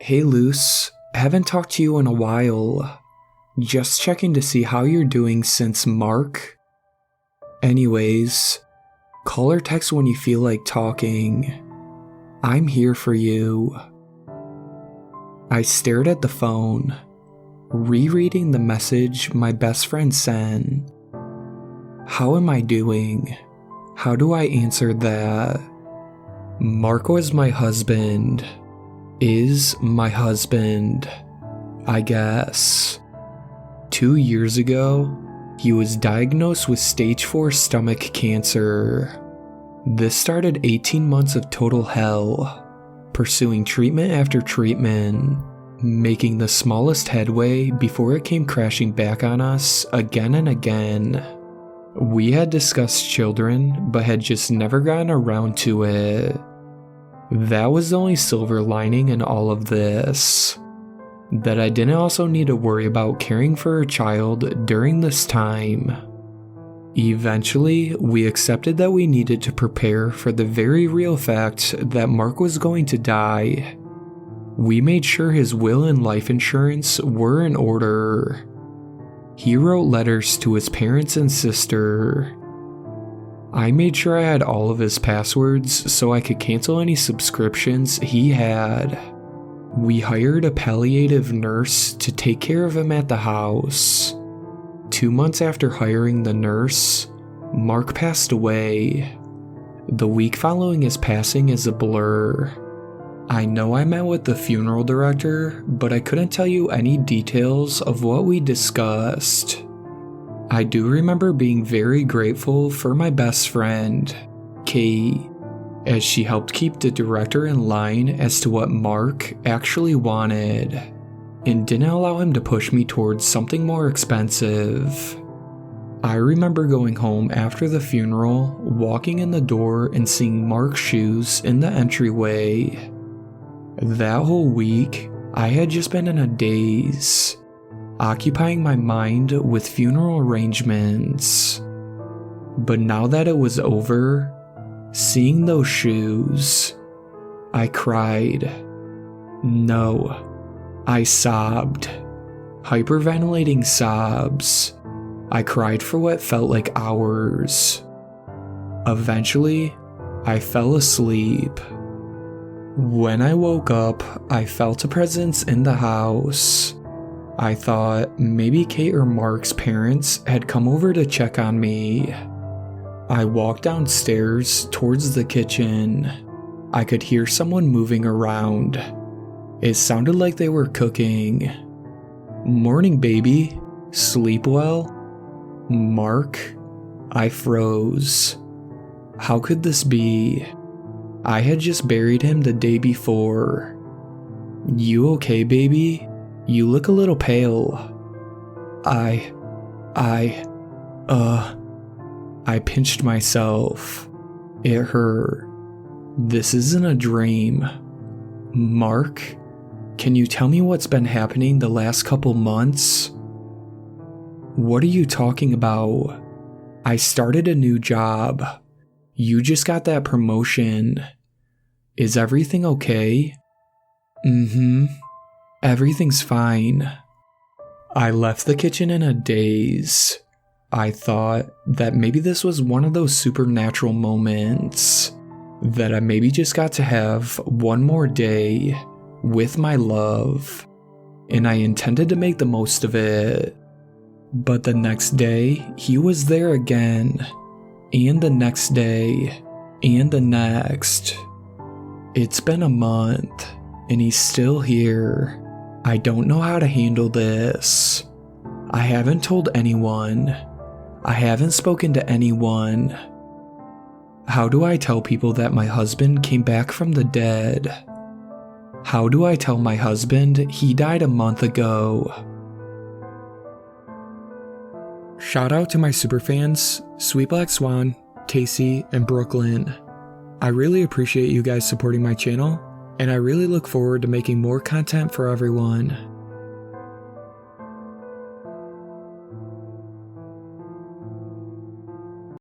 Hey Luce, haven't talked to you in a while. Just checking to see how you're doing since Mark. Anyways, call or text when you feel like talking. I'm here for you. I stared at the phone, rereading the message my best friend sent. How am I doing? How do I answer that? Mark was my husband. Is my husband, I guess. 2 years ago, he was diagnosed with stage 4 stomach cancer. This started 18 months of total hell, pursuing treatment after treatment, making the smallest headway before it came crashing back on us again and again. We had discussed children, but had just never gotten around to it. That was the only silver lining in all of this. That I didn't also need to worry about caring for a child during this time. Eventually, we accepted that we needed to prepare for the very real fact that Mark was going to die. We made sure his will and life insurance were in order. He wrote letters to his parents and sister. I made sure I had all of his passwords so I could cancel any subscriptions he had. We hired a palliative nurse to take care of him at the house. 2 months after hiring the nurse, Mark passed away. The week following his passing is a blur. I know I met with the funeral director, but I couldn't tell you any details of what we discussed. I do remember being very grateful for my best friend, Kate, as she helped keep the director in line as to what Mark actually wanted, and didn't allow him to push me towards something more expensive. I remember going home after the funeral, walking in the door and seeing Mark's shoes in the entryway. That whole week, I had just been in a daze, occupying my mind with funeral arrangements. But now that it was over, seeing those shoes, I cried. No, I sobbed. Hyperventilating sobs. I cried for what felt like hours. Eventually, I fell asleep. When I woke up, I felt a presence in the house. I thought maybe Kate or Mark's parents had come over to check on me. I walked downstairs towards the kitchen. I could hear someone moving around. It sounded like they were cooking. Morning, baby. Sleep well? Mark? I froze. How could this be? I had just buried him the day before. You okay, baby? You look a little pale. I pinched myself. It hurt. This isn't a dream. Mark, can you tell me what's been happening the last couple months? What are you talking about? I started a new job. You just got that promotion. Is everything okay? Everything's fine. I left the kitchen in a daze. I thought that maybe this was one of those supernatural moments. That I maybe just got to have one more day with my love. And I intended to make the most of it. But the next day, he was there again. And the next day. And the next. It's been a month. And he's still here. I don't know how to handle this. I haven't told anyone. I haven't spoken to anyone. How do I tell people that my husband came back from the dead? How do I tell my husband he died a month ago? Shout out to my superfans, Sweet Black Swan, Casey, and Brooklyn. I really appreciate you guys supporting my channel, and I really look forward to making more content for everyone.